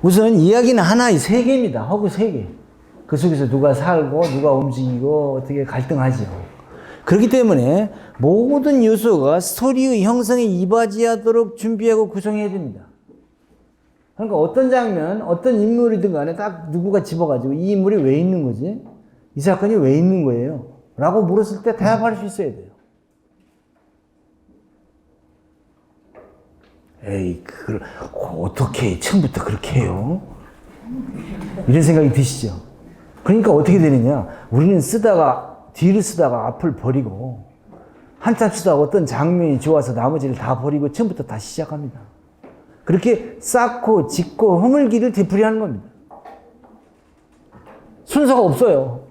우선 이야기는 하나의 세계입니다. 허구 세계. 그 속에서 누가 살고 누가 움직이고 어떻게 갈등하죠. 그렇기 때문에 모든 요소가 스토리의 형성에 이바지하도록 준비하고 구성해야 됩니다. 그러니까 어떤 장면, 어떤 인물이든 간에 딱 누구가 집어가지고 이 인물이 왜 있는 거지? 이 사건이 왜 있는 거예요? 라고 물었을 때 대답할 수 있어야 돼요. 에이, 그걸 어떻게 처음부터 그렇게 해요? 이런 생각이 드시죠? 그러니까 어떻게 되느냐? 우리는 뒤를 쓰다가 앞을 버리고 한참 쓰다가 어떤 장면이 좋아서 나머지를 다 버리고 처음부터 다시 시작합니다. 그렇게 쌓고 짓고 허물기를 되풀이하는 겁니다. 순서가 없어요.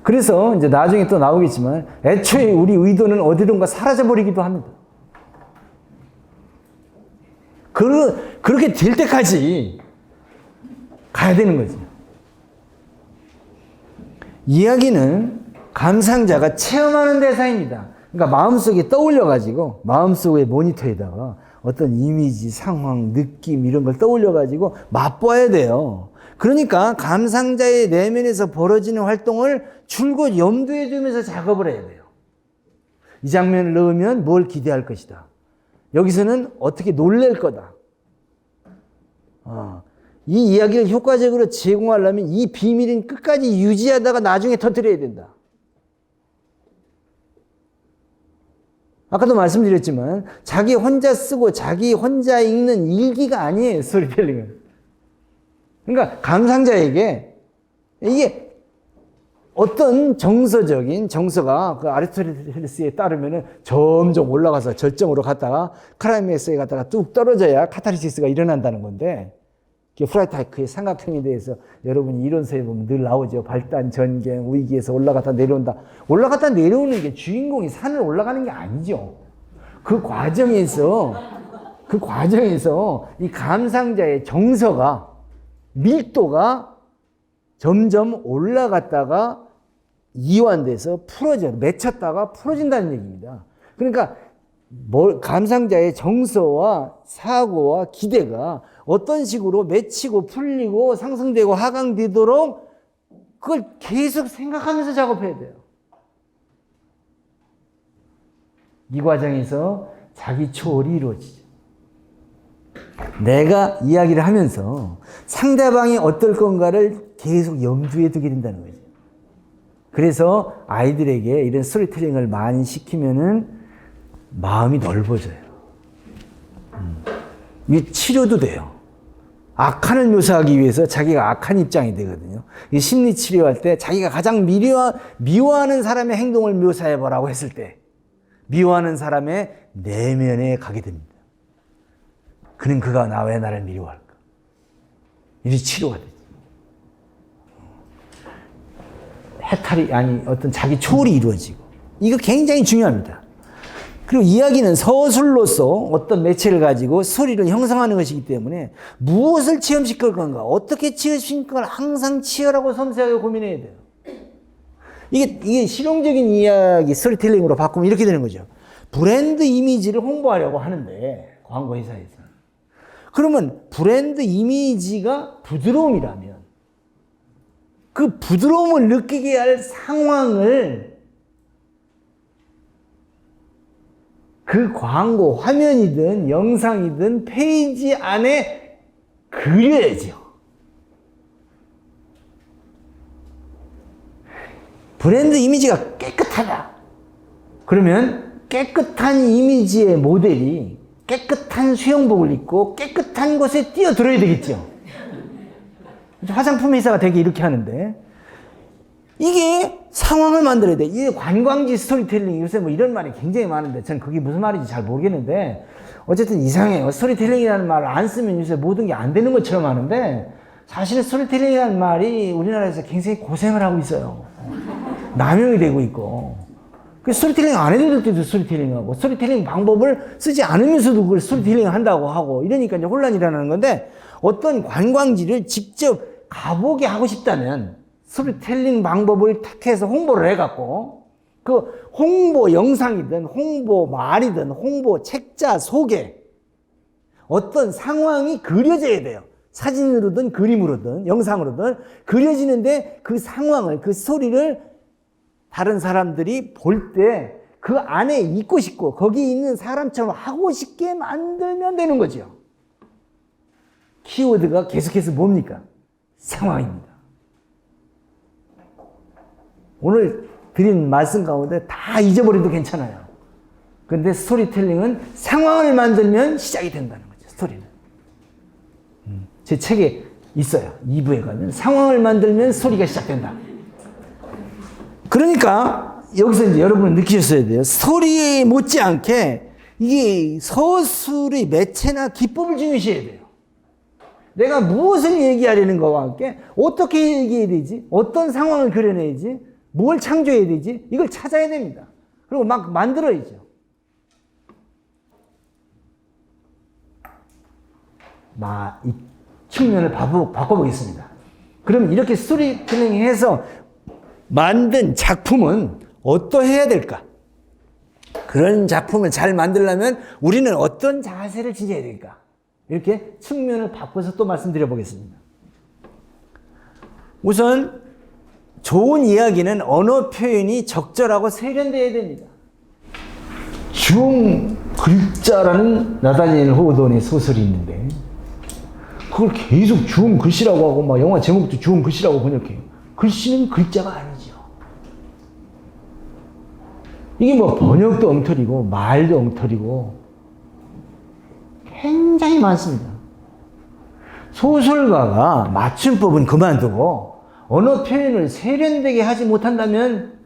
그래서 이제 나중에 또 나오겠지만 애초에 우리 의도는 어디론가 사라져버리기도 합니다. 그렇게 될 때까지 가야 되는 거죠. 이야기는 감상자가 체험하는 대상입니다. 그러니까 마음속에 떠올려가지고 마음속의 모니터에다가 어떤 이미지, 상황, 느낌 이런 걸 떠올려가지고 맛봐야 돼요. 그러니까 감상자의 내면에서 벌어지는 활동을 줄곧 염두에 두면서 작업을 해야 돼요. 이 장면을 넣으면 뭘 기대할 것이다. 여기서는 어떻게 놀랄 거다. 이 이야기를 효과적으로 제공하려면 이 비밀은 끝까지 유지하다가 나중에 터뜨려야 된다. 아까도 말씀드렸지만 자기 혼자 쓰고 자기 혼자 읽는 일기가 아니에요. 스토리텔링은. 그러니까 감상자에게 이게 어떤 정서가 그 아리스토텔레스에 따르면 점점 올라가서 절정으로 갔다가 클라이맥스에 갔다가 뚝 떨어져야 카타르시스가 일어난다는 건데, 프라이타이크의 삼각형에 대해서 여러분이 이론서에 보면 늘 나오죠. 발단, 전갱, 위기에서 올라갔다 내려온다. 올라갔다 내려오는 게 주인공이 산을 올라가는 게 아니죠. 그 과정에서 이 감상자의 정서가, 밀도가 점점 올라갔다가 이완돼서 맺혔다가 풀어진다는 얘기입니다. 그러니까 감상자의 정서와 사고와 기대가 어떤 식으로 맺히고 풀리고 상승되고 하강되도록 그걸 계속 생각하면서 작업해야 돼요. 이 과정에서 자기 초월이 이루어지죠. 내가 이야기를 하면서 상대방이 어떨 건가를 계속 염두에 두게 된다는 거죠. 그래서 아이들에게 이런 스토리텔링을 많이 시키면은 마음이 넓어져요. 이게 치료도 돼요. 악한을 묘사하기 위해서 자기가 악한 입장이 되거든요. 이 심리 치료할 때 자기가 가장 미워하는 사람의 행동을 묘사해보라고 했을 때 미워하는 사람의 내면에 가게 됩니다. 그는 그가 왜 나를 미워할까? 이게 치료가 되죠. 해탈이 어떤 자기 초월이 이루어지고 이거 굉장히 중요합니다. 그리고 이야기는 서술로서 어떤 매체를 가지고 스토리를 형성하는 것이기 때문에 무엇을 체험시킬 건가, 어떻게 체험시킬 건가 항상 치열하고 섬세하게 고민해야 돼요. 이게 실용적인 이야기 스토리텔링으로 바꾸면 이렇게 되는 거죠. 브랜드 이미지를 홍보하려고 하는데 광고 회사에서 그러면 브랜드 이미지가 부드러움이라면 그 부드러움을 느끼게 할 상황을 그 광고 화면이든 영상이든 페이지 안에 그려야죠. 브랜드 이미지가 깨끗하다. 그러면 깨끗한 이미지의 모델이 깨끗한 수영복을 입고 깨끗한 곳에 뛰어들어야 되겠죠. 화장품 회사가 되게 이렇게 하는데 이게 상황을 만들어야 돼. 이게 관광지 스토리텔링, 요새 뭐 이런 말이 굉장히 많은데 전 그게 무슨 말인지 잘 모르겠는데 어쨌든 이상해요. 스토리텔링이라는 말을 안 쓰면 요새 모든 게 안 되는 것처럼 하는데 사실 스토리텔링이라는 말이 우리나라에서 굉장히 고생을 하고 있어요. 남용이 되고 있고. 그 스토리텔링 안 해도 될 때도 스토리텔링하고 스토리텔링 방법을 쓰지 않으면서도 그걸 스토리텔링 한다고 하고 이러니까 이제 혼란이 일어나는 건데 어떤 관광지를 직접 가보게 하고 싶다면 스토리텔링 방법을 택해서 홍보를 해갖고 그 홍보 영상이든 홍보 말이든 홍보 책자 소개 어떤 상황이 그려져야 돼요. 사진으로든 그림으로든 영상으로든 그려지는데 그 상황을, 그 스토리를 다른 사람들이 볼 때 그 안에 있고 싶고 거기 있는 사람처럼 하고 싶게 만들면 되는 거죠. 키워드가 계속해서 뭡니까? 상황입니다. 오늘 드린 말씀 가운데 다 잊어버려도 괜찮아요. 그런데 스토리텔링은 상황을 만들면 시작이 된다는 거죠. 스토리는. 제 책에 있어요. 2부에 가면 상황을 만들면 스토리가 시작된다. 그러니까 여기서 이제 여러분은 느끼셨어야 돼요. 스토리에 못지않게 이게 서술의 매체나 기법을 중요시해야 돼요. 내가 무엇을 얘기하려는 것과 함께 어떻게 얘기해야 되지? 어떤 상황을 그려내야지? 뭘 창조해야 되지? 이걸 찾아야 됩니다. 그리고 막 만들어야죠. 이 측면을 바꿔보겠습니다. 그럼 이렇게 스토리텔링 해서 만든 작품은 어떠해야 될까? 그런 작품을 잘 만들려면 우리는 어떤 자세를 지녀야 될까? 이렇게 측면을 바꿔서 또 말씀드려 보겠습니다. 우선 좋은 이야기는 언어 표현이 적절하고 세련되어야 됩니다. 중 글자라는 나다니엘 호돈의 소설이 있는데 그걸 계속 중 글씨라고 하고 막 영화 제목도 중 글씨라고 번역해요. 글씨는 글자가 아니죠. 이게 뭐 번역도 엉터리고 말도 엉터리고 굉장히 많습니다. 소설가가 맞춤법은 그만두고 언어 표현을 세련되게 하지 못한다면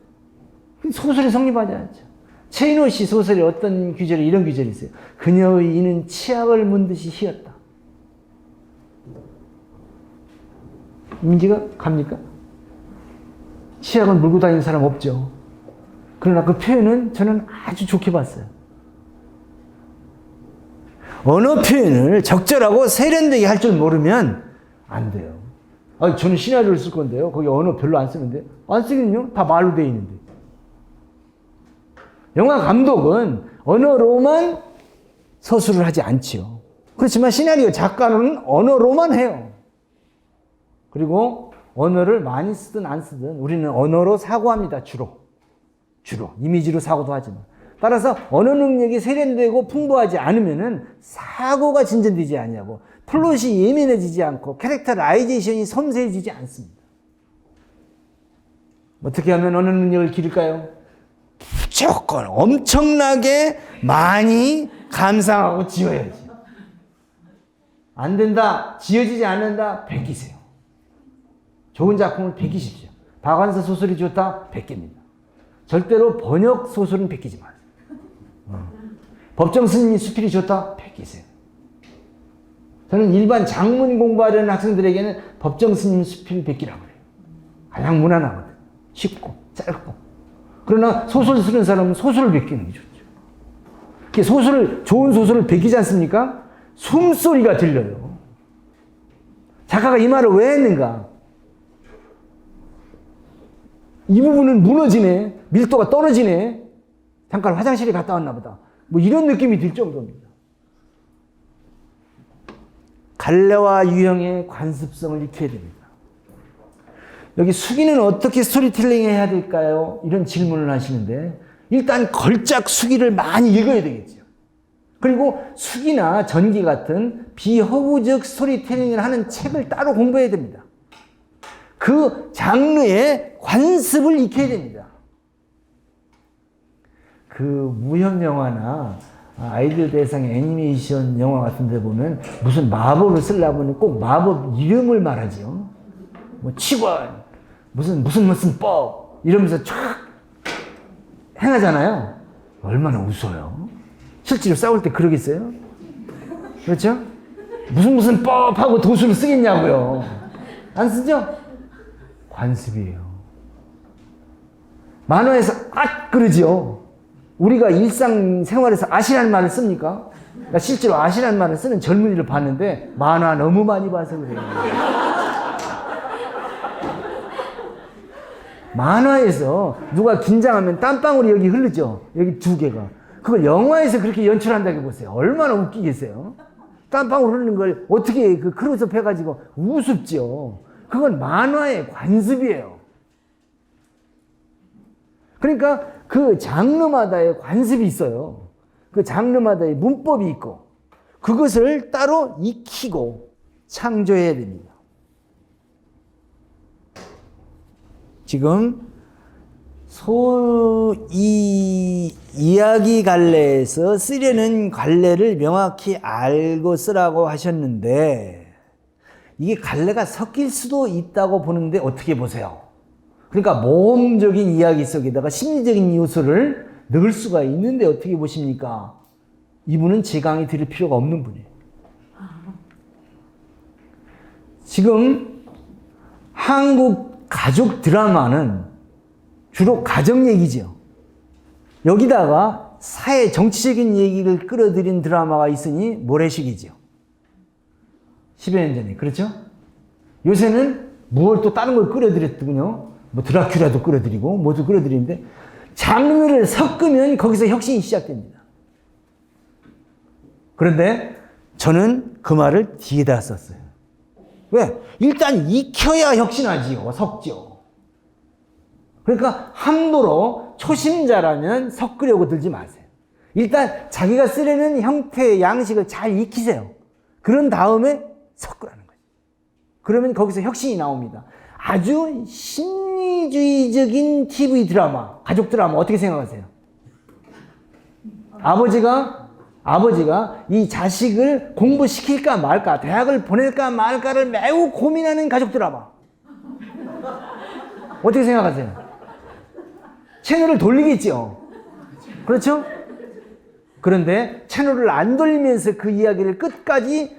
소설이 성립하지 않죠. 최인호 씨 소설에 어떤 구절에 이런 구절이 있어요. 그녀의 이는 치약을 문 듯이 희었다. 인지가 갑니까? 치약을 물고 다니는 사람 없죠. 그러나 그 표현은 저는 아주 좋게 봤어요. 언어 표현을 적절하고 세련되게 할 줄 모르면 안 돼요. 저는 시나리오를 쓸 건데요. 거기 언어 별로 안 쓰는데. 안 쓰긴요. 다 말로 돼 있는데. 영화 감독은 언어로만 서술을 하지 않지요. 그렇지만 시나리오 작가는 언어로만 해요. 그리고 언어를 많이 쓰든 안 쓰든 우리는 언어로 사고합니다. 주로. 이미지로 사고도 하지만. 따라서 언어 능력이 세련되고 풍부하지 않으면은 사고가 진전되지 않냐고. 플롯이 예민해지지 않고 캐릭터라이제이션이 섬세해지지 않습니다. 어떻게 하면 언어 능력을 기를까요? 무조건 엄청나게 많이 감상하고 지어야지. 안 된다, 지어지지 않는다, 베끼세요. 좋은 작품을 베끼십시오. 박완서 소설이 좋다, 베낍니다. 절대로 번역 소설은 베끼지 마세요. 법정 스님이 수필이 좋다, 베끼세요. 저는 일반 장문 공부하려는 학생들에게는 법정 스님 수필 베끼라고 그래요. 가장 무난하거든. 쉽고 짧고. 그러나 소설 쓰는 사람은 소설을 베끼는 게 좋죠. 좋은 소설을 베끼지 않습니까? 숨소리가 들려요. 작가가 이 말을 왜 했는가? 이 부분은 무너지네. 밀도가 떨어지네. 잠깐 화장실에 갔다 왔나 보다. 뭐 이런 느낌이 들 정도입니다. 갈래와 유형의 관습성을 익혀야 됩니다. 여기 수기는 어떻게 스토리텔링 해야 될까요? 이런 질문을 하시는데 일단 걸작 수기를 많이 읽어야 되겠죠. 그리고 수기나 전기 같은 비허구적 스토리텔링을 하는 책을 따로 공부해야 됩니다. 그 장르의 관습을 익혀야 됩니다. 그 무협 영화나 아이들 대상의 애니메이션 영화 같은 데 보면 무슨 마법을 쓰려면 꼭 마법 이름을 말하죠. 뭐 치권, 무슨 법 이러면서 쫙 행하잖아요. 얼마나 웃어요. 실제로 싸울 때 그러겠어요? 그렇죠? 무슨 법하고 도수를 쓰겠냐고요. 안 쓰죠? 관습이에요. 만화에서 그러죠. 우리가 일상생활에서 아시라는 말을 씁니까? 나 실제로 아시라는 말을 쓰는 젊은이를 봤는데 만화 너무 많이 봐서 그래요. 만화에서 누가 긴장하면 땀방울이 여기 흐르죠. 여기 두 개가. 그걸 영화에서 그렇게 연출한다고 보세요. 얼마나 웃기겠어요. 땀방울 흐르는 걸 어떻게 그 클로즈업 해가지고 우습죠. 그건 만화의 관습이에요. 그러니까 그 장르마다의 관습이 있어요. 그 장르마다의 문법이 있고 그것을 따로 익히고 창조해야 됩니다. 지금 이 이야기 갈래에서 쓰려는 갈래를 명확히 알고 쓰라고 하셨는데 이게 갈래가 섞일 수도 있다고 보는데 어떻게 보세요? 그러니까 모험적인 이야기 속에다가 심리적인 요소를 넣을 수가 있는데 어떻게 보십니까? 이분은 제 강의 들을 필요가 없는 분이에요. 지금 한국 가족 드라마는 주로 가정 얘기죠. 여기다가 사회 정치적인 얘기를 끌어들인 드라마가 있으니 모래시계죠. 10여 년 전에. 그렇죠? 요새는 뭘 또 다른 걸 끌어들였더군요. 뭐 드라큘라도 끌어들이고 뭐도 끌어들이는데 장르를 섞으면 거기서 혁신이 시작됩니다. 그런데 저는 그 말을 뒤에다 썼어요. 왜? 일단 익혀야 혁신하지요. 섞죠. 그러니까 함부로 초심자라면 섞으려고 들지 마세요. 일단 자기가 쓰려는 형태의 양식을 잘 익히세요. 그런 다음에 섞으라는 거죠. 그러면 거기서 혁신이 나옵니다. 아주 심리주의적인 TV 드라마, 가족 드라마 어떻게 생각하세요? 아버지가 이 자식을 공부시킬까 말까, 대학을 보낼까 말까를 매우 고민하는 가족 드라마. 어떻게 생각하세요? 채널을 돌리겠죠. 그렇죠? 그런데 채널을 안 돌리면서 그 이야기를 끝까지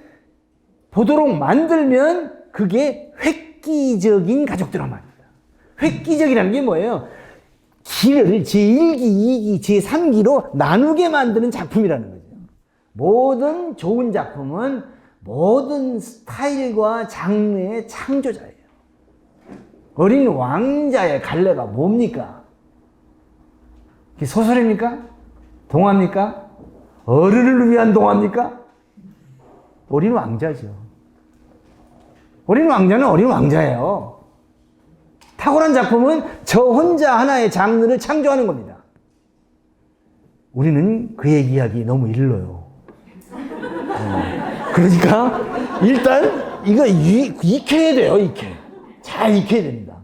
보도록 만들면 그게 획기적인 가족 드라마입니다. 획기적이라는 게 뭐예요? 기를 제1기, 2기, 제3기로 나누게 만드는 작품이라는 거죠. 모든 좋은 작품은 모든 스타일과 장르의 창조자예요. 어린 왕자의 갈래가 뭡니까? 소설입니까? 동화입니까? 어른을 위한 동화입니까? 어린 왕자죠. 어린 왕자는 어린 왕자예요. 탁월한 작품은 저 혼자 하나의 장르를 창조하는 겁니다. 우리는 그의 이야기 너무 일러요. 그러니까 일단 이거 익혀야 돼요. 잘 익혀야 됩니다.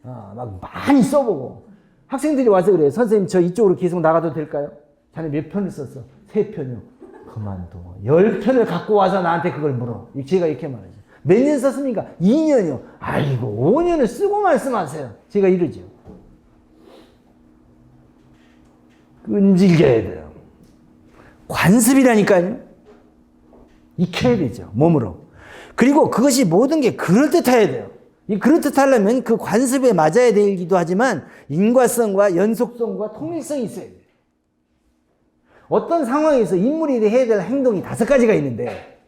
막 많이 써보고 학생들이 와서 그래요. 선생님 저 이쪽으로 계속 나가도 될까요? 자네 몇 편을 썼어? 3편이요. 그만둬. 10편을 갖고 와서 나한테 그걸 물어. 제가 이렇게 말하죠. 몇 년 썼습니까? 2년이요. 아이고 5년을 쓰고 말씀하세요. 제가 이러죠. 끈질겨야 돼요. 관습이라니까요. 익혀야 되죠. 몸으로. 그리고 그것이 모든 게 그럴듯해야 돼요. 이 그럴듯하려면 그 관습에 맞아야 되기도 하지만 인과성과 연속성과 통일성이 있어야 돼요. 어떤 상황에서 인물이 해야 될 행동이 5가지가 있는데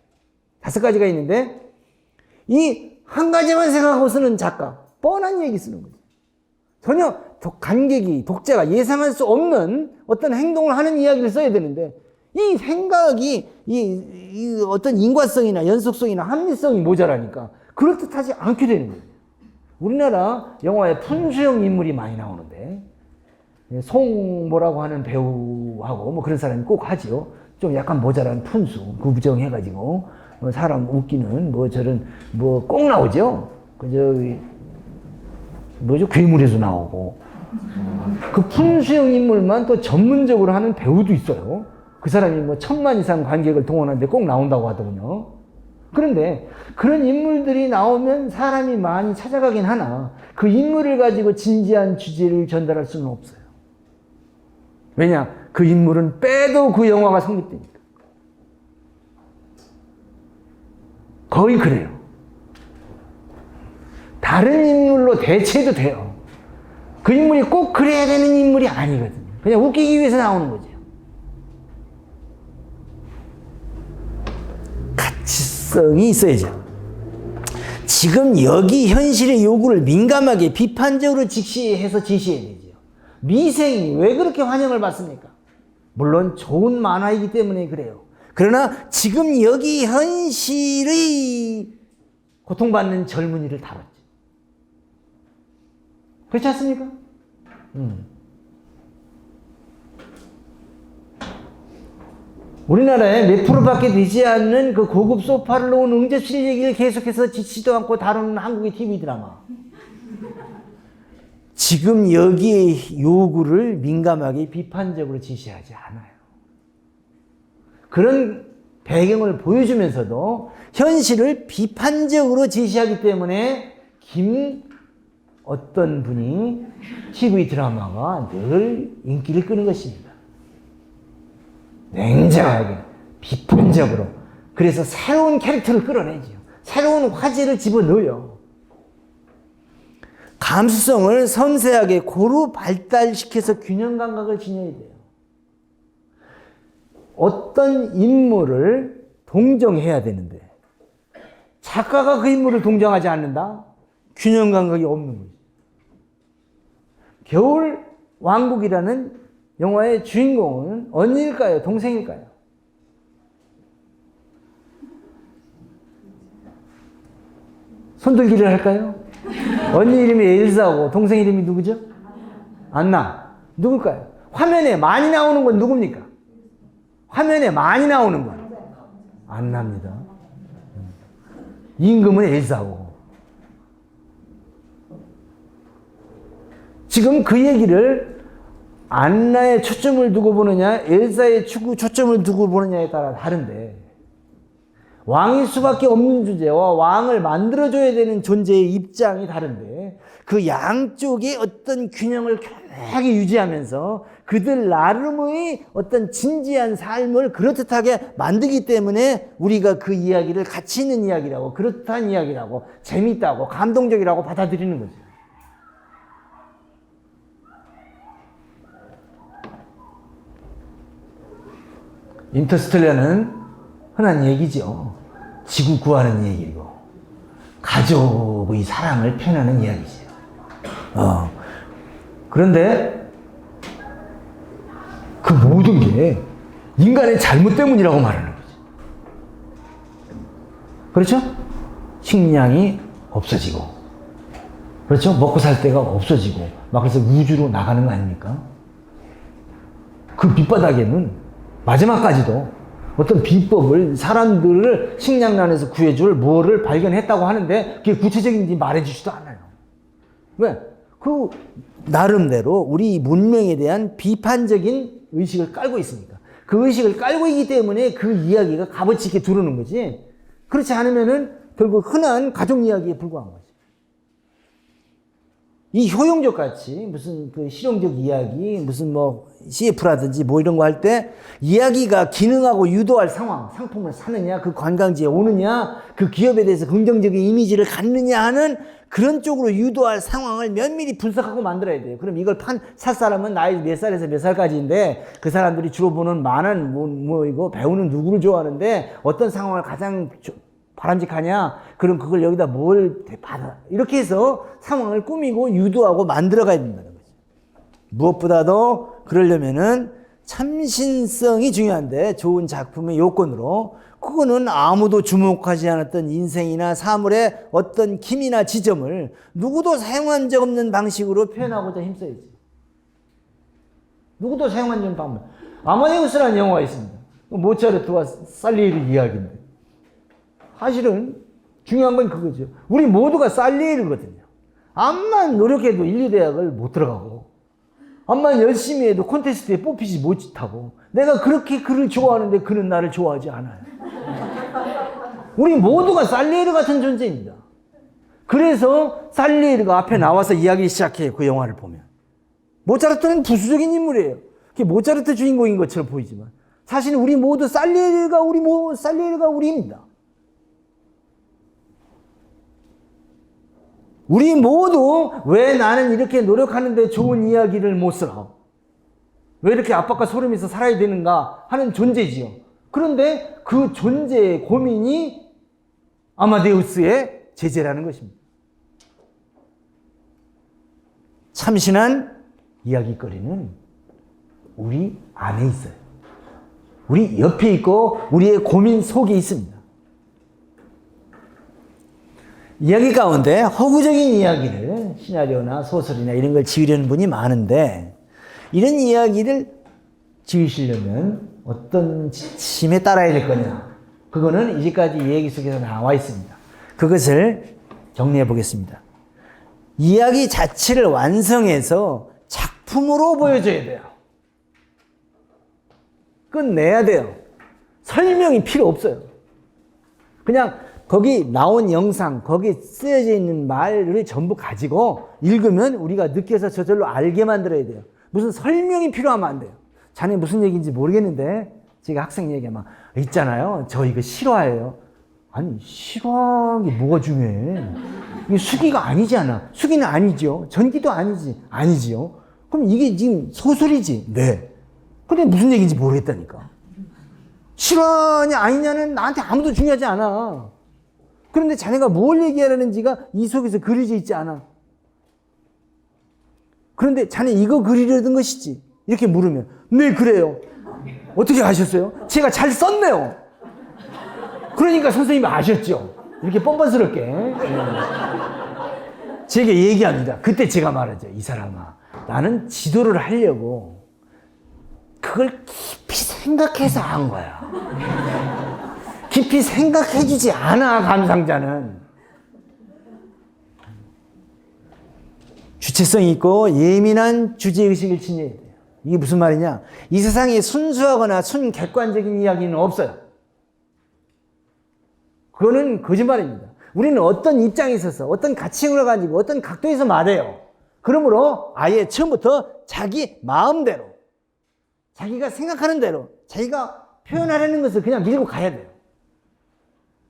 이 한 가지만 생각하고 쓰는 작가, 뻔한 얘기 쓰는 거죠. 전혀 관객이, 독자가 예상할 수 없는 어떤 행동을 하는 이야기를 써야 되는데 이 생각이 이 어떤 인과성이나 연속성이나 합리성이 모자라니까 그럴듯하지 않게 되는 거예요. 우리나라 영화에 푼수형 인물이 많이 나오는데 송뭐라고 하는 배우하고 뭐 그런 사람이 꼭 하지요. 좀 약간 모자란 푼수 구부정해가지고 사람 웃기는 뭐 저런 뭐 꼭 나오죠. 그 저기 뭐죠, 괴물에서 나오고 그 푼수형 인물만 또 전문적으로 하는 배우도 있어요. 그 사람이 뭐 1000만 이상 관객을 동원하는데 꼭 나온다고 하더군요. 그런데 그런 인물들이 나오면 사람이 많이 찾아가긴 하나 그 인물을 가지고 진지한 주제를 전달할 수는 없어요. 왜냐? 그 인물은 빼도 그 영화가 성립되니까. 거의 그래요. 다른 인물로 대체해도 돼요. 그 인물이 꼭 그래야 되는 인물이 아니거든요. 그냥 웃기기 위해서 나오는 거죠. 가치성이 있어야죠. 지금 여기 현실의 요구를 민감하게 비판적으로 직시해서 제시해야 되죠. 미생이 왜 그렇게 환영을 받습니까? 물론 좋은 만화이기 때문에 그래요. 그러나 지금 여기 현실의 고통받는 젊은이를 다뤘지. 그렇지 않습니까? 우리나라에 몇 프로밖에 되지 않는 그 고급 소파를 놓은 응접실 얘기를 계속해서 짓지도 않고 다루는 한국의 TV 드라마. 지금 여기의 요구를 민감하게 비판적으로 제시하지 않아요. 그런 배경을 보여주면서도 현실을 비판적으로 제시하기 때문에 어떤 분이 TV 드라마가 늘 인기를 끄는 것입니다. 냉정하게, 비판적으로. 그래서 새로운 캐릭터를 끌어내죠. 새로운 화제를 집어넣어요. 감수성을 섬세하게 고루 발달시켜서 균형 감각을 지녀야 돼요. 어떤 인물을 동정해야 되는데 작가가 그 인물을 동정하지 않는다? 균형 감각이 없는 거죠. 겨울 왕국이라는 영화의 주인공은 언니일까요? 동생일까요? 손들기를 할까요? 언니 이름이 엘사고 동생 이름이 누구죠? 안나. 누굴까요? 화면에 많이 나오는 건 누굽니까? 화면에 많이 나오는 건 안나입니다. 임금은 엘사고. 지금 그 얘기를 안나의 초점을 두고 보느냐, 엘사의 초점을 두고 보느냐에 따라 다른데, 왕일 수밖에 없는 주제와 왕을 만들어줘야 되는 존재의 입장이 다른데, 그 양쪽의 어떤 균형을 교묘하게 유지하면서 그들 나름의 어떤 진지한 삶을 그럴듯하게 만들기 때문에 우리가 그 이야기를 가치 있는 이야기라고, 그럴듯한 이야기라고, 재밌다고, 감동적이라고 받아들이는 거죠. 인터스텔라는 흔한 얘기죠. 지구 구하는 얘기고 가족의 사랑을 표현하는 이야기죠. 그런데 그 모든 게 인간의 잘못 때문이라고 말하는 거죠. 그렇죠? 식량이 없어지고, 그렇죠? 먹고 살 데가 없어지고, 막 그래서 우주로 나가는 거 아닙니까? 그 밑바닥에는 마지막까지도 어떤 비법을, 사람들을 식량난에서 구해줄 뭐를 발견했다고 하는데 그게 구체적인지 말해주지도 않아요. 왜? 그 나름대로 우리 문명에 대한 비판적인 의식을 깔고 있으니까. 그 의식을 깔고 있기 때문에 그 이야기가 값어치 있게 두르는 거지. 그렇지 않으면은 결국 흔한 가족 이야기에 불과한 거지. 이 효용적 가치, 무슨 그 실용적 이야기, 무슨 뭐 CF라든지 뭐 이런 거 할 때 이야기가 기능하고 유도할 상황, 상품을 사느냐, 그 관광지에 오느냐, 그 기업에 대해서 긍정적인 이미지를 갖느냐 하는 그런 쪽으로 유도할 상황을 면밀히 분석하고 만들어야 돼요. 그럼 이걸 살 사람은 나이 몇 살에서 몇 살까지인데 그 사람들이 주로 보는 많은 이거 배우는 누구를 좋아하는데 어떤 상황을 가장 바람직하냐? 그럼 그걸 여기다 뭘 받아? 이렇게 해서 상황을 꾸미고 유도하고 만들어가야 된다는 거죠. 무엇보다도 그러려면은 참신성이 중요한데 좋은 작품의 요건으로 그거는 아무도 주목하지 않았던 인생이나 사물의 어떤 기미나 지점을 누구도 사용한 적 없는 방식으로 표현하고자 힘써야지. 누구도 사용한 적 없는 방법. 아마데우스라는 영화가 있습니다. 모차르트와 살리에리 이야기인데 사실은 중요한 건 그거죠. 우리 모두가 살리에르거든요. 암만 노력해도 인류대학을 못 들어가고 암만 열심히 해도 콘테스트에 뽑히지 못하고 내가 그렇게 그를 좋아하는데 그는 나를 좋아하지 않아요. 우리 모두가 살리에르 같은 존재입니다. 그래서 살리에르가 앞에 나와서 이야기 시작해요. 그 영화를 보면. 모차르트는 부수적인 인물이에요. 그게 모차르트 주인공인 것처럼 보이지만 사실 우리 모두 살리에르가 우리입니다. 우리 모두 왜 나는 이렇게 노력하는데 좋은 이야기를 못 쓰나? 왜 이렇게 압박과 소름에서 살아야 되는가 하는 존재지요. 그런데 그 존재의 고민이 아마데우스의 제재라는 것입니다. 참신한 이야기거리는 우리 안에 있어요. 우리 옆에 있고 우리의 고민 속에 있습니다. 이야기 가운데 허구적인 이야기를 시나리오나 소설이나 이런 걸 지으려는 분이 많은데 이런 이야기를 지으시려면 어떤 지침에 따라야 될 거냐? 그거는 이제까지 얘기 속에서 나와 있습니다. 그것을 정리해 보겠습니다. 이야기 자체를 완성해서 작품으로 보여줘야 돼요. 끝내야 돼요. 설명이 필요 없어요. 그냥 거기 나온 영상, 거기 쓰여져 있는 말을 전부 가지고 읽으면 우리가 느껴서 저절로 알게 만들어야 돼요. 무슨 설명이 필요하면 안 돼요. 자네 무슨 얘기인지 모르겠는데 제가 학생 얘기하면 있잖아요. 저 이거 실화예요. 아니 실화가 뭐가 중요해. 이게 수기가 아니잖아. 수기는 아니죠. 전기도 아니지요. 그럼 이게 지금 소설이지. 네. 근데 무슨 얘기인지 모르겠다니까. 실화냐 아니냐는 나한테 아무도 중요하지 않아. 그런데 자네가 뭘 얘기하려는지가 이 속에서 그려져 있지 않아. 그런데 자네 이거 그리려던 것이지. 이렇게 물으면 네 그래요. 어떻게 아셨어요? 제가 잘 썼네요. 그러니까 선생님이 아셨죠. 이렇게 뻔뻔스럽게 제게 얘기합니다. 그때 제가 말하죠. 이 사람아, 나는 지도를 하려고 그걸 깊이 생각해서 한 거야. 깊이 생각해주지 않아, 감상자는. 주체성 있고 예민한 주제의식을 지녀야 돼요. 이게 무슨 말이냐? 이 세상에 순수하거나 순객관적인 이야기는 없어요. 그거는 거짓말입니다. 우리는 어떤 입장에 있어서 어떤 가치관을 가지고 어떤 각도에서 말해요. 그러므로 아예 처음부터 자기 마음대로, 자기가 생각하는 대로, 자기가 표현하려는 것을 그냥 밀고 가야 돼요.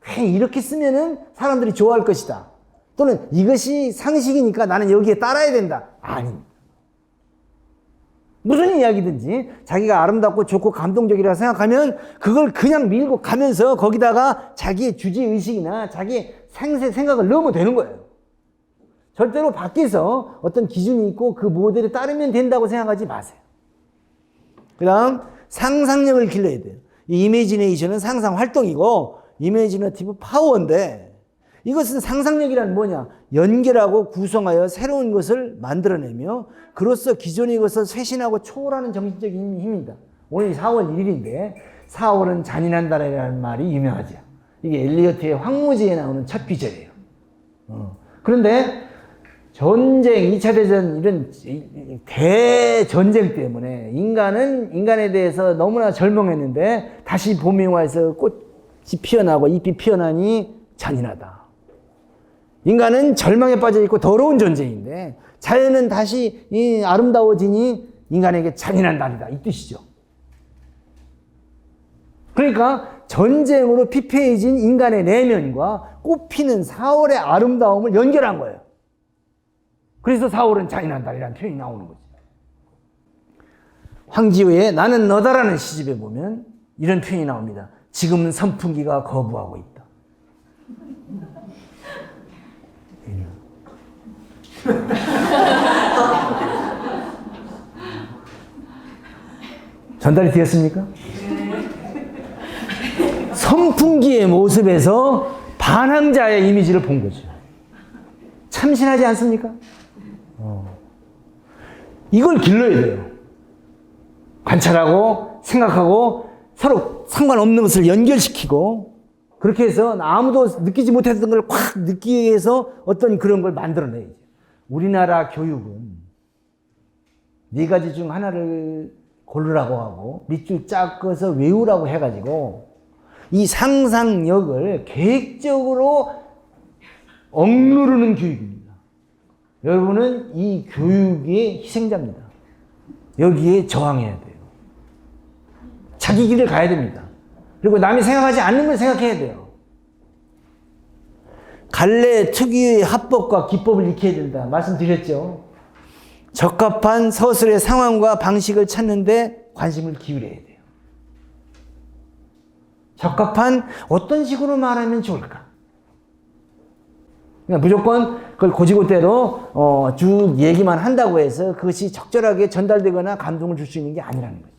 그냥 이렇게 쓰면은 사람들이 좋아할 것이다. 또는 이것이 상식이니까 나는 여기에 따라야 된다. 아닙니다. 무슨 이야기든지 자기가 아름답고 좋고 감동적이라고 생각하면 그걸 그냥 밀고 가면서 거기다가 자기의 주제의식이나 자기의 생각을 넣으면 되는 거예요. 절대로 밖에서 어떤 기준이 있고 그 모델에 따르면 된다고 생각하지 마세요. 그 다음 상상력을 길러야 돼요. 이 이미지네이션은 상상 활동이고 이미지너티브 파워인데 이것은 상상력이란 뭐냐? 연결하고 구성하여 새로운 것을 만들어내며 그로써 기존의 것을 쇄신하고 초월하는 정신적인 힘입니다. 오늘 4월 1일인데 4월은 잔인한 달이라는 말이 유명하죠. 이게 엘리어트의 황무지에 나오는 첫 귀절이에요. 그런데 전쟁, 2차 대전 이런 대전쟁 때문에 인간은 인간에 대해서 너무나 절망했는데 다시 봄이 와서 꽃이 피어나고 잎이 피어나니 잔인하다. 인간은 절망에 빠져있고 더러운 존재인데 자연은 다시 아름다워지니 인간에게 잔인한 날이다. 이 뜻이죠. 그러니까 전쟁으로 피폐해진 인간의 내면과 꽃피는 4월의 아름다움을 연결한 거예요. 그래서 4월은 잔인한 달이라는 표현이 나오는 거죠. 황지우의 나는 너다라는 시집에 보면 이런 표현이 나옵니다. 지금은 선풍기가 거부하고 있다. 전달이 되었습니까? 선풍기의 모습에서 반항자의 이미지를 본 거죠. 참신하지 않습니까? 이걸 길러야 돼요. 관찰하고 생각하고 서로 상관없는 것을 연결시키고 그렇게 해서 아무도 느끼지 못했던 걸 확 느끼게 해서 어떤 그런 걸 만들어내야죠. 우리나라 교육은 네 가지 중 하나를 고르라고 하고 밑줄 짝어서 외우라고 해가지고 이 상상력을 계획적으로 억누르는 교육입니다. 여러분은 이 교육의 희생자입니다. 여기에 저항해야 돼요. 자기 길을 가야 됩니다. 그리고 남이 생각하지 않는 걸 생각해야 돼요. 갈래 특유의 합법과 기법을 익혀야 된다. 말씀드렸죠. 적합한 서술의 상황과 방식을 찾는데 관심을 기울여야 돼요. 적합한 어떤 식으로 말하면 좋을까? 그냥 무조건 그걸 고지고대로 쭉 얘기만 한다고 해서 그것이 적절하게 전달되거나 감동을 줄 수 있는 게 아니라는 거죠.